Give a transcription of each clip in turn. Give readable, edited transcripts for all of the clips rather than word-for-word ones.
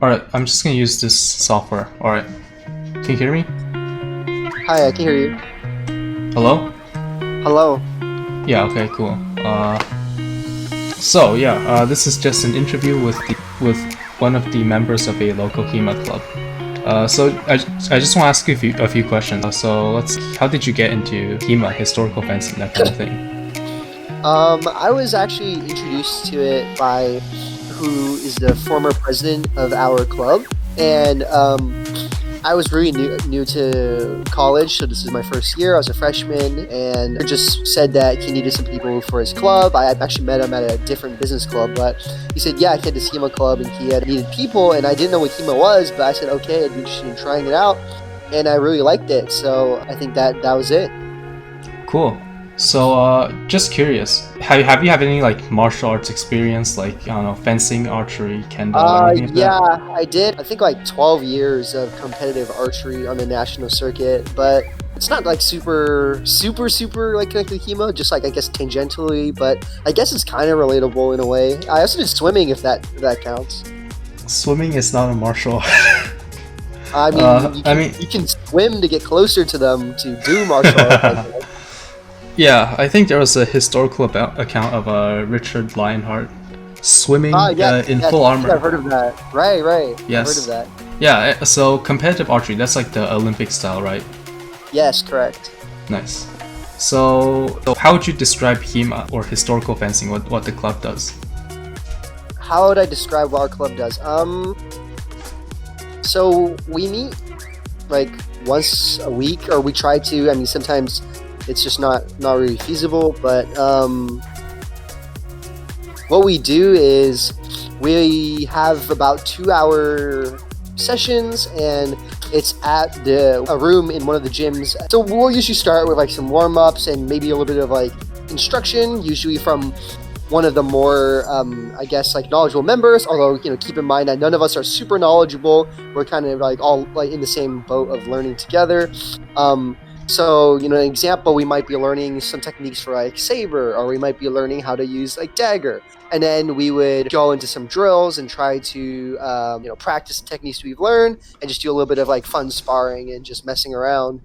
Alright, I'm just gonna use this software. Alright. Can you hear me? Hi, I can hear you. Hello? Hello. Yeah, okay, cool. This is just an interview with one of the members of a local HEMA club. I just want to ask you a few questions. How did you get into HEMA, historical fencing, that kind of thing? I was actually introduced to it by who is the former president of our club, and I was really new to college, so this is my first year. I was a freshman, and he just said that he needed some people for his club. I actually met him at a different business club, but he said, yeah, he had this HEMA club, and he had needed people, and I didn't know what HEMA was, but I said, okay, I'd be interested in trying it out, and I really liked it, so I think that was it. Cool. So, just curious, have you had any like martial arts experience, like I don't know, fencing, archery, kendo, anything like Yeah, that? I did. I think like 12 years of competitive archery on the national circuit, but it's not like super like connected to HEMA, just like I guess tangentially, but I guess it's kind of relatable in a way. I also did swimming if that counts. Swimming is not a martial art. I mean, you can swim to get closer to them to do martial arts. Yeah, I think there was a historical account of Richard Lionheart swimming in full I think armor. I've heard of that. Right. Yes. I've heard of that. Yeah, so competitive archery, that's like the Olympic style, right? Yes, correct. Nice. So how would you describe HEMA or historical fencing, what the club does? How would I describe what our club does? So we meet like once a week, or we try to. I mean, sometimes it's just not really feasible, but what we do is we have about 2-hour sessions, and it's at a room in one of the gyms. So we'll usually start with like some warm-ups and maybe a little bit of like instruction, usually from one of the more I guess like knowledgeable members, although keep in mind that none of us are super knowledgeable. We're kind of like all like in the same boat of learning together. So, an example, we might be learning some techniques for like saber, or we might be learning how to use like dagger. And then we would go into some drills and try to, practice the techniques we've learned and just do a little bit of like fun sparring and just messing around.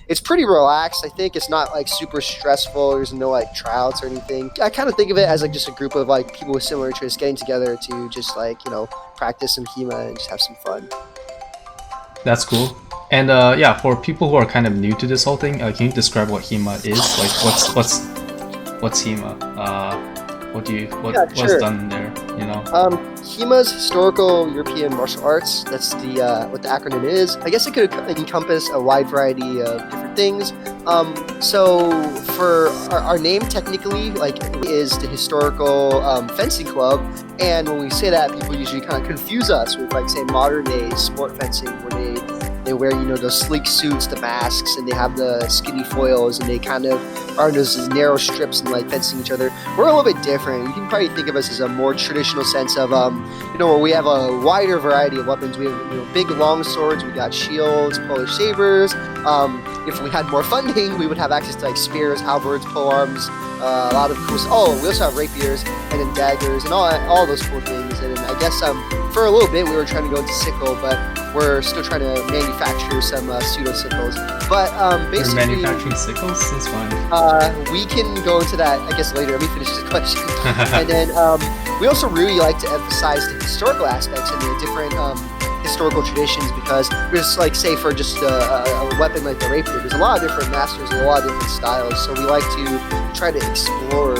It's pretty relaxed. I think it's not like super stressful. There's no like tryouts or anything. I kind of think of it as like just a group of like people with similar interests getting together to just like, practice some HEMA and just have some fun. That's cool. And for people who are kind of new to this whole thing, can you describe what HEMA is? Like, what's HEMA? What's Sure. done there? HEMA's Historical European Martial Arts. That's the what the acronym is. I guess it could encompass a wide variety of different things. So for our name, technically, like, is the Historical Fencing Club. And when we say that, people usually kind of confuse us with like, say, modern day sport fencing, where they wear, those sleek suits, the masks, and they have the skinny foils, and they kind of are in those narrow strips and like fencing each other. We're a little bit different. You can probably think of us as a more traditional sense of, where we have a wider variety of weapons. We have, big long swords, we got shields, Polish sabers. If we had more funding, we would have access to like spears, halberds, polearms, a lot of cool. Oh, we also have rapiers and then daggers and all those cool things. And I guess for a little bit we were trying to go into sickle, but we're still trying to manufacture some pseudo sickles. But basically, You're manufacturing sickles? That's fine. We can go into that, I guess, later. Let me finish this question. And then we also really like to emphasize the historical aspects and the different historical traditions, because there's like, say, for just a weapon like the rapier, there's a lot of different masters and a lot of different styles. So we like to try to explore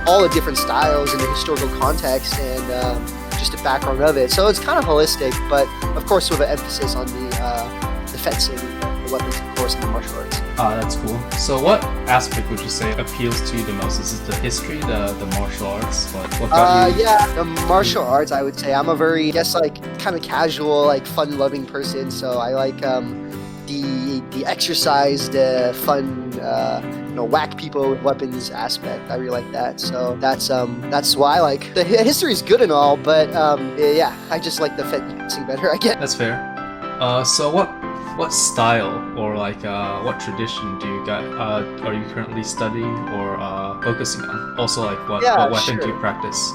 all the different styles in the historical context and just the background of it. So it's kind of holistic, but of course with an emphasis on the fencing, the weapons, of course, and the martial arts. That's cool. So what aspect would you say appeals to you the most? Is it the history, the martial arts? What got you? Yeah, the martial arts, I would say. I'm a very, I guess, like, kind of casual, like, fun-loving person, so I like the exercise, the fun, whack people with weapons aspect. I really like that. So that's why I like. The history is good and all, but yeah, I just like the fencing better, I guess. That's fair. So what style or like what tradition do you got? Are you currently studying or focusing on? Also, like what weapon do you practice?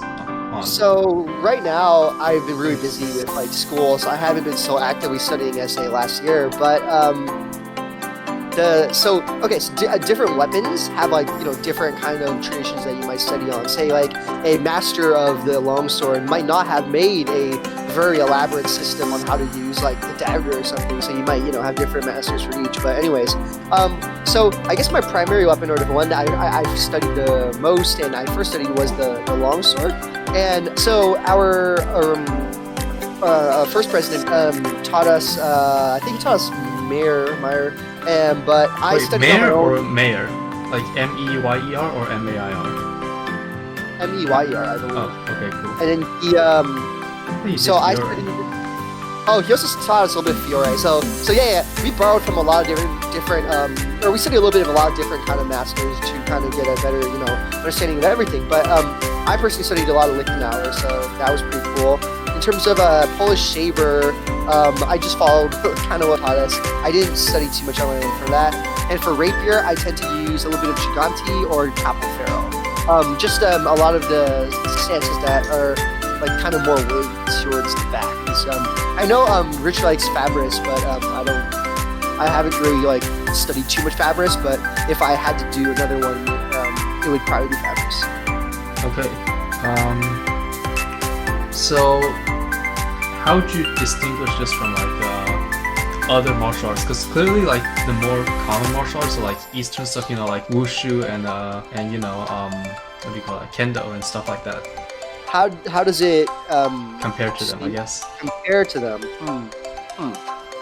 on? So right now I've been really busy with like school, so I haven't been so actively studying SA last year. But different weapons have like different kind of traditions that you might study on. Say like a master of the longsword might not have made a very elaborate system on how to use like the dagger or something. So you might have different masters for each. But anyways, so I guess my primary weapon, or the one that I've studied the most and I first studied, was the longsword. And so our first president taught us. I think he taught us Meyer. But I studied Mayor on my or own. mayor, like Meyer or Mair? Meyer, I believe. Oh, okay, cool. And then He so did I Fiore. studied. Oh, he also taught us a little bit of Fiore. So yeah. We borrowed from a lot of different, or we studied a little bit of a lot of different kind of masters to kind of get a better, understanding of everything. But I personally studied a lot of Lichtenauer, so that was pretty cool. In terms of Polish saber, I just followed kind of what taught us. I didn't study too much on my own for that. And for rapier, I tend to use a little bit of Gigante or Capoferro. Just a lot of the stances that are like kind of more weight towards the back. I know Rich likes Fabris, but I haven't really like studied too much Fabris. But if I had to do another one, it would probably be Fabris. Okay. So how would you distinguish this from like other martial arts? Because clearly, like the more common martial arts are like Eastern stuff, like wushu and what do you call it, kendo and stuff like that. How does it Compared to them, I guess. compare to them?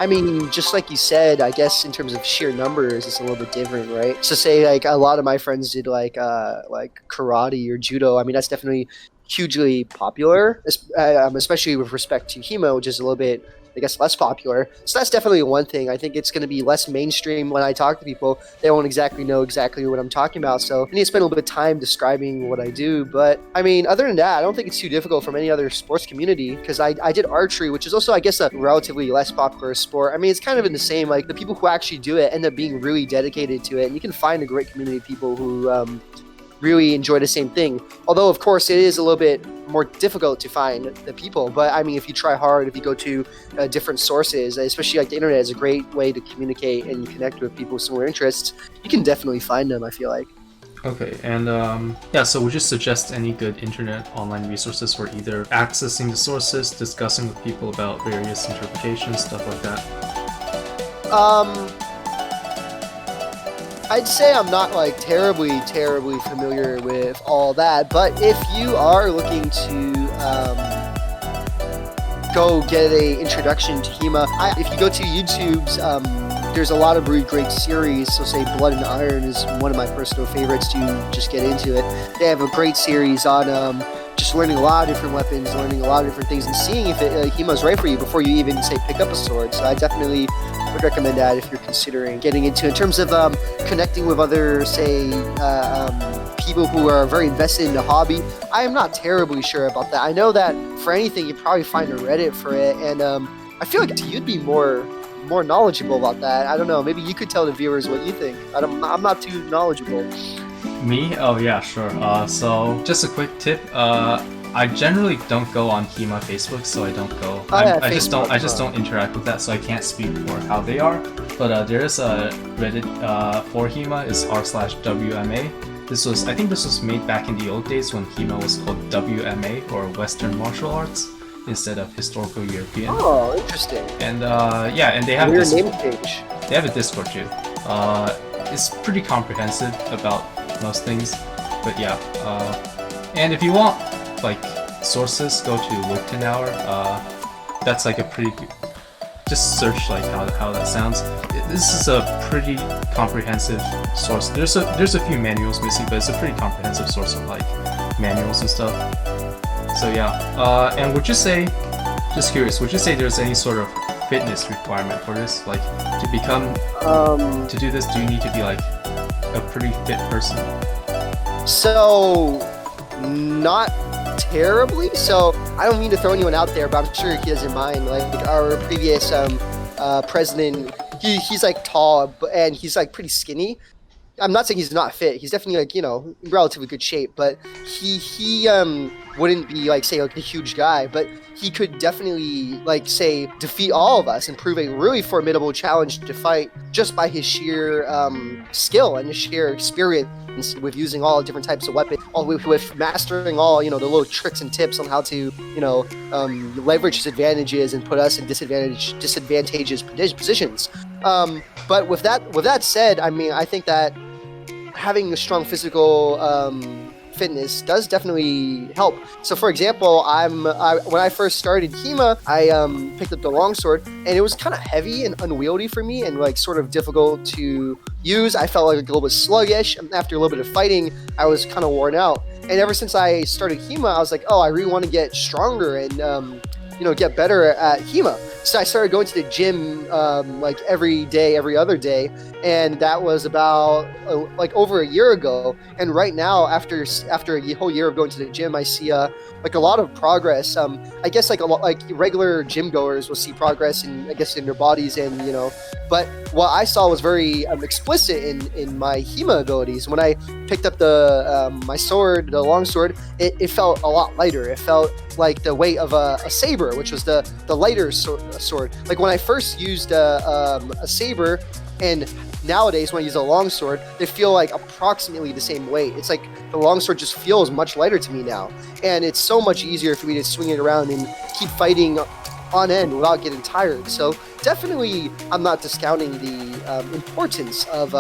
I mean, just like you said, I guess in terms of sheer numbers, it's a little bit different, right? So say like a lot of my friends did like karate or judo. I mean, that's definitely hugely popular, especially with respect to HEMA, which is a little bit, I guess, less popular. So that's definitely one thing. I think it's going to be less mainstream when I talk to people. They won't exactly know exactly what I'm talking about. So I need to spend a little bit of time describing what I do. But I mean, other than that, I don't think it's too difficult from any other sports community, because I did archery, which is also, I guess, a relatively less popular sport. I mean, it's kind of in the same, like the people who actually do it end up being really dedicated to it. And you can find a great community of people who really enjoy the same thing. Although, of course, it is a little bit more difficult to find the people. But I mean, if you try hard, if you go to different sources, especially like the internet is a great way to communicate and connect with people with similar interests, you can definitely find them, I feel like. Okay, and so would you suggest any good internet online resources for either accessing the sources, discussing with people about various interpretations, stuff like that? I'd say I'm not like terribly familiar with all that, but if you are looking to go get a introduction to HEMA, if you go to YouTube's, there's a lot of really great series. So say Blood and Iron is one of my personal favorites to just get into it. They have a great series on just learning a lot of different weapons, learning a lot of different things, and seeing if HEMA's right for you before you even say pick up a sword. So I definitely would recommend that if you're considering getting into it. In terms of connecting with other, say, people who are very invested in the hobby, I am not terribly sure about that. I know that for anything, you probably find a Reddit for it, and I feel like you'd be more knowledgeable about that. I don't know. Maybe you could tell the viewers what you think. I'm not too knowledgeable. Me? Oh yeah, sure. So just a quick tip. I generally don't go on HEMA Facebook, so I don't go. I just don't interact with that, so I can't speak for how they are. But there is a Reddit for HEMA is r/WMA. I think this was made back in the old days when HEMA was called WMA, or Western Martial Arts, instead of Historical European. Oh, interesting. And and they have Weird name change. They have a Discord too. It's pretty comprehensive about most things, but yeah. And if you want like sources, go to Lichtenauer. That's like a pretty good, just search like how that sounds. This is a pretty comprehensive source. There's a few manuals missing, but it's a pretty comprehensive source of like manuals and stuff. So yeah. And would you say, just curious, would you say there's any sort of fitness requirement for this? Like to become to do this, do you need to be like a pretty fit person? So, not terribly. So, I don't mean to throw anyone out there, but I'm sure he doesn't mind. Like our previous president, he's like tall and he's like pretty skinny. I'm not saying he's not fit. He's definitely like, in relatively good shape, but he wouldn't be like, say, like a huge guy, but he could definitely like, say, defeat all of us and prove a really formidable challenge to fight just by his sheer skill and his sheer experience with using all different types of weapons, with mastering all the little tricks and tips on how to leverage his advantages and put us in disadvantageous positions. But with that said, I mean, I think that having a strong physical fitness does definitely help. So, for example, when I first started HEMA, I picked up the longsword, and it was kind of heavy and unwieldy for me, and like sort of difficult to use. I felt like a little bit sluggish. After a little bit of fighting, I was kind of worn out. And ever since I started HEMA, I was like, oh, I really want to get stronger and get better at HEMA. So I started going to the gym like every day, every other day, and that was about like over a year ago. And right now, after a whole year of going to the gym, I see like a lot of progress. I guess like regular gym goers will see progress in their bodies, and but what I saw was very explicit in my HEMA abilities. When I picked up my sword, the longsword, it felt a lot lighter. It felt like the weight of a saber, which was the lighter sword. Like when I first used a saber, and nowadays when I use a longsword, they feel like approximately the same weight. It's like the longsword just feels much lighter to me now, and it's so much easier for me to swing it around and keep fighting on end without getting tired. So definitely, I'm not discounting the importance of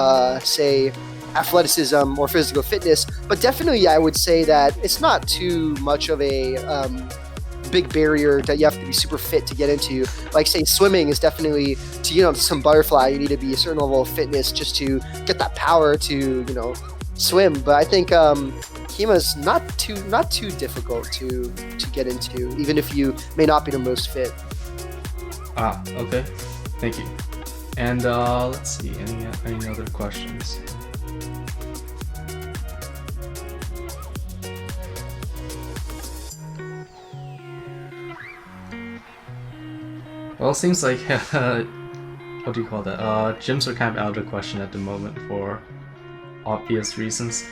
say athleticism or physical fitness, but definitely I would say that it's not too much of a big barrier that you have to be super fit to get into. Like, say, swimming is definitely, to some butterfly, you need to be a certain level of fitness just to get that power to swim. But I think HEMA's not too difficult to get into, even if you may not be the most fit. Okay, thank you. And let's see, any other questions? Well, it seems like what do you call that? Gyms are kind of out of the question at the moment for obvious reasons.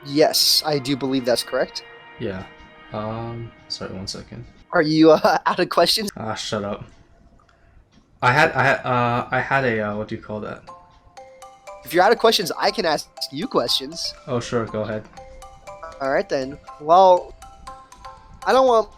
Yes, I do believe that's correct. Yeah. Sorry, 1 second. Are you out of questions? Shut up. I had a what do you call that? If you're out of questions, I can ask you questions. Oh, sure, go ahead. All right then. Well, I don't want.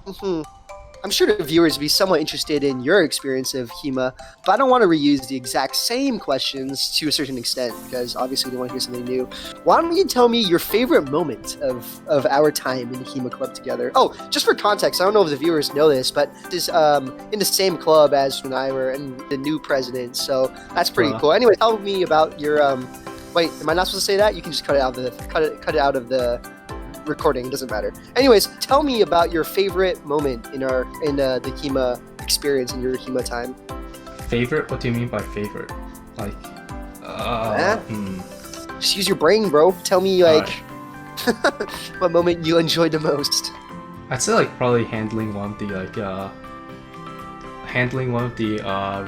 I'm sure the viewers would be somewhat interested in your experience of HEMA, but I don't want to reuse the exact same questions to a certain extent, because obviously they want to hear something new. Why don't you tell me your favorite moment of our time in the HEMA club together? Oh, just for context, I don't know if the viewers know this, but this in the same club as when I were and the new president, so that's pretty cool. Anyway, tell me about your wait, am I not supposed to say that? You can just cut it out of the recording, it doesn't matter. Anyways, tell me about your favorite moment in the HEMA experience in your HEMA time. Favorite? What do you mean by favorite? Like, Just use your brain, bro. Tell me like what moment you enjoyed the most. I'd say like probably handling one of the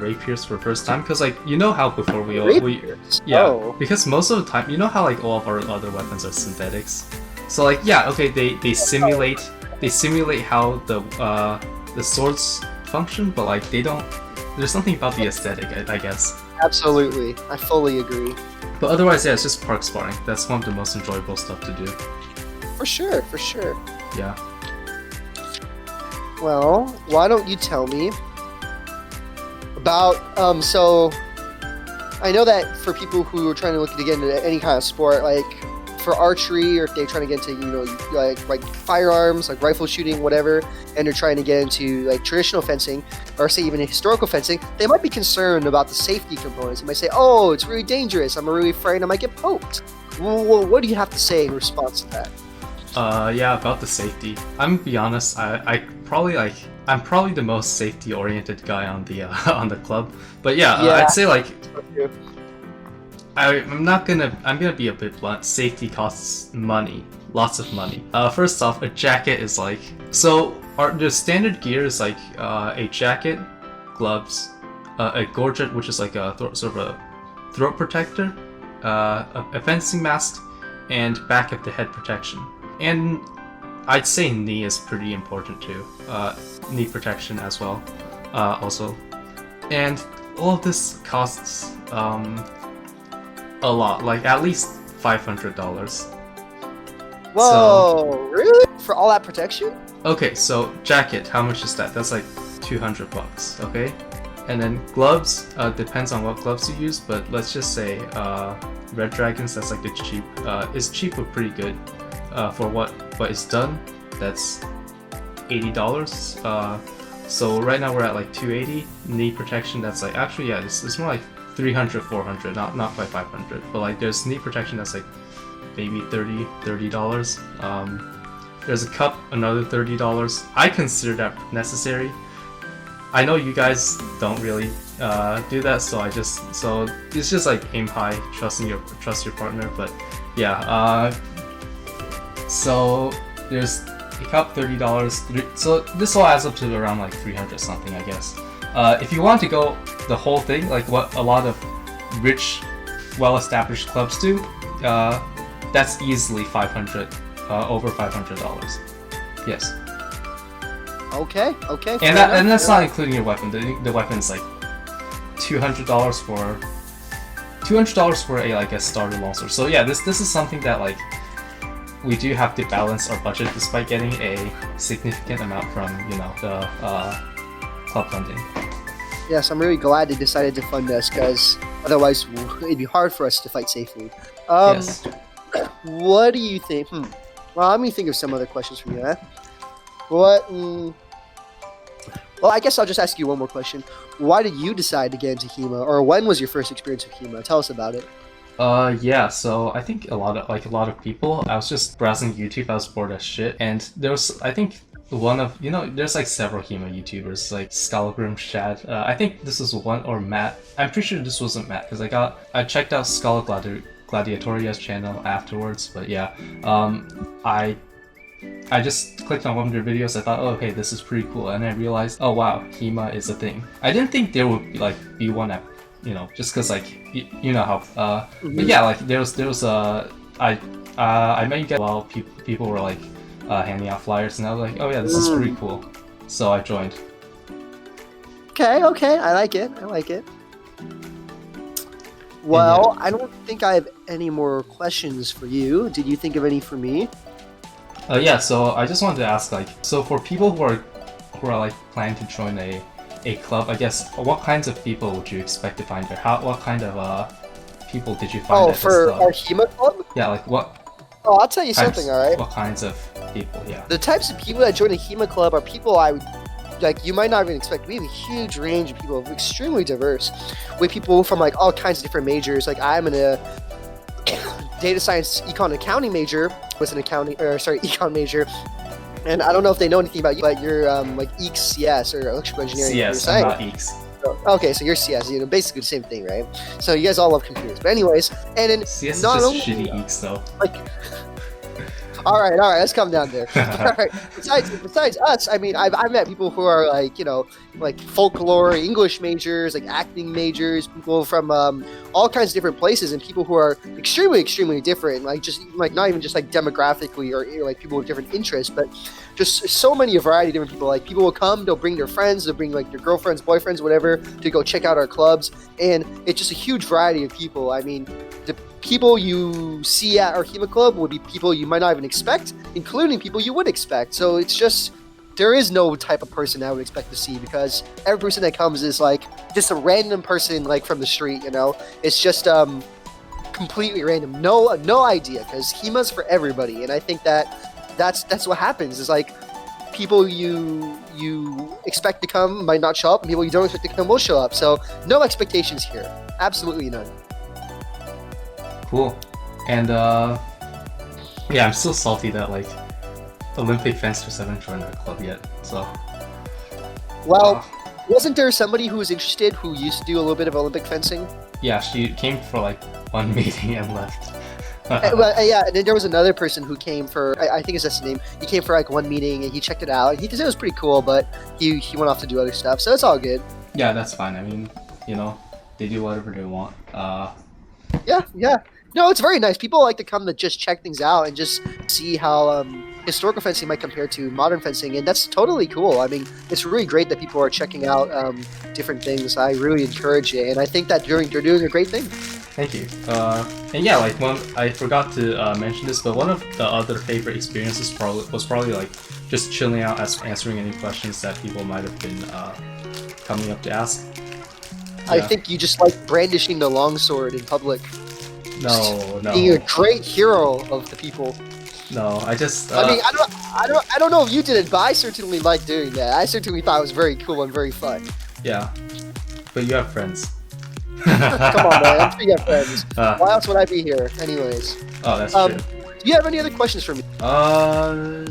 rapiers for the first time, because like how before because most of the time how like all of our other weapons are synthetics. So like they simulate how the swords function, but like they don't. There's something about the aesthetic, I guess. Absolutely, I fully agree. But otherwise, yeah, it's just park sparring. That's one of the most enjoyable stuff to do. For sure. Yeah. Well, why don't you tell me about so I know that for people who are trying to look to get into any kind of sport, like for archery, or if they're trying to get into like firearms, like rifle shooting, whatever, and they're trying to get into like traditional fencing, or say even historical fencing, they might be concerned about the safety components. They might say, oh, it's really dangerous, I'm really afraid I might get poked. Well, what do you have to say in response to that? Yeah, about the safety. I'm gonna be honest, I'm probably the most safety oriented guy on the on the club. But yeah, I'd say like I'm gonna be a bit blunt. Safety costs money, lots of money. First off, a jacket is like, the standard gear is like a jacket, gloves, a gorget, which is like a sort of a throat protector, a fencing mask, and back of the head protection. And I'd say knee is pretty important too. Knee protection as well, also. And all of this costs a lot, like at least $500. Whoa, really? For all that protection? Okay, so jacket, how much is that? That's like $200, okay? And then gloves, depends on what gloves you use, but let's just say Red Dragons, that's like the cheap, it's cheap but pretty good for what it's done. That's $80. So right now we're at like $280. Knee protection, that's like, actually yeah, it's more like $300, $400, not quite $500, but like there's knee protection that's like maybe $30. There's a cup, another $30. I consider that necessary. I know you guys don't really do that, so it's just like aim high, trust your partner. But yeah, so there's a cup, $30. So this all adds up to around like 300 something, I guess. If you want to go the whole thing, like what a lot of rich, well-established clubs do, that's easily over $500. Yes. Okay. And that's not including your weapon. The weapon's like $200 for a like a starter longsword. So yeah, this is something that like we do have to balance our budget despite getting a significant amount from the club funding. Yes, I'm really glad they decided to fund us, because otherwise it'd be hard for us to fight safely. Yes. What do you think? Well, let me think of some other questions from you. What? Well, I guess I'll just ask you one more question. Why did you decide to get into HEMA, or when was your first experience with HEMA? Tell us about it. Yeah, so I think a lot of people, I was just browsing YouTube, I was bored as shit, and there was, I think, there's like several HEMA YouTubers, like Skullgrim Shad, I think this was one, or Matt, I'm pretty sure this wasn't Matt, because I checked out Skull Gladiatoria's channel afterwards, but yeah, I just clicked on one of their videos, I thought, oh, okay, this is pretty cool, and I realized, oh wow, HEMA is a thing. I didn't think there would be one at, just because like, you know how, but yeah, like there was I met you guys while people were like handing out flyers, and I was like, oh yeah, this is pretty cool, so I joined. Okay, I like it. Well, yeah. I don't think I have any more questions for you. Did you think of any for me? Yeah, so I just wanted to ask, like, so for people who are like planning to join a club, I guess, what kinds of people would you expect to find there? What kind of people did you find at this club? Oh, for our HEMA club? Yeah, like what? Oh, I'll tell you something, alright? What kinds of people, yeah. The types of people that join a HEMA club are people I would, like, you might not even expect. We have a huge range of people, extremely diverse. We have people from, like, all kinds of different majors. Like, I'm in a data science econ accounting major, was an econ major. And I don't know if they know anything about you, but you're like EECS CS or electrical engineering. CS, I'm not EECS. Okay, so you're CS, basically the same thing, right? So you guys all love computers. But anyways, and then CS is just shitty EECS though. Like, all right, let's come down there. All right. Besides us, I mean, I've met people who are like, like folklore, English majors, like acting majors, people from all kinds of different places, and people who are extremely, extremely different, like not even just like demographically or like people with different interests, but just so many, a variety of different people. Like people will come, they'll bring their friends, they'll bring like their girlfriends, boyfriends, whatever, to go check out our clubs, and it's just a huge variety of people. I mean, the people you see at our HEMA club would be people you might not even expect, including people you would expect. So it's just, there is no type of person I would expect to see, because every person that comes is like just a random person, like from the street, It's just completely random. No idea, because HEMA's for everybody, and I think that's what happens. Is like people you expect to come might not show up, and people you don't expect to come will show up. So no expectations here, absolutely none. Cool. And yeah, I'm still salty that like Olympic fencers haven't joined our club yet. So well, wasn't there somebody who was interested who used to do a little bit of Olympic fencing? Yeah, she came for like one meeting and left. Yeah, and then there was another person who came for, I think that's the name. He came for like one meeting and he checked it out. He said it was pretty cool, but he went off to do other stuff, so it's all good. Yeah, that's fine. I mean, they do whatever they want. Yeah. No, it's very nice. People like to come to just check things out and just see how historical fencing might compare to modern fencing, and that's totally cool. I mean, it's really great that people are checking out different things. I really encourage it, and I think that they're doing a great thing. Thank you. And yeah, like I forgot to mention this, but one of the other favorite experiences was probably like just chilling out, answering any questions that people might have been coming up to ask. I think you just like brandishing the longsword in public. No. Being a great hero of the people. No, I just. I mean, I don't know if you did it, but I certainly like doing that. I certainly thought it was very cool and very fun. Yeah, but you have friends. Come on, man. I'm sure you have friends. Why else would I be here, anyways? Oh, that's true. Do you have any other questions for me? No,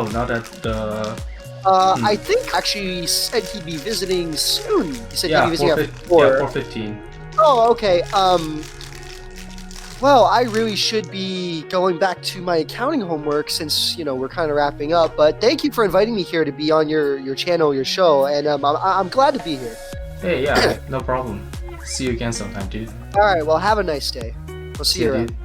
not at the. I think actually he said he'd be visiting soon. He said he'd be visiting at 4. Yeah, 4:15. Oh, okay. Well, I really should be going back to my accounting homework since, we're kind of wrapping up. But thank you for inviting me here to be on your channel, your show, and I'm glad to be here. Hey, yeah, no problem. See you again sometime, dude. All right, well, have a nice day. We'll see you around. Dude.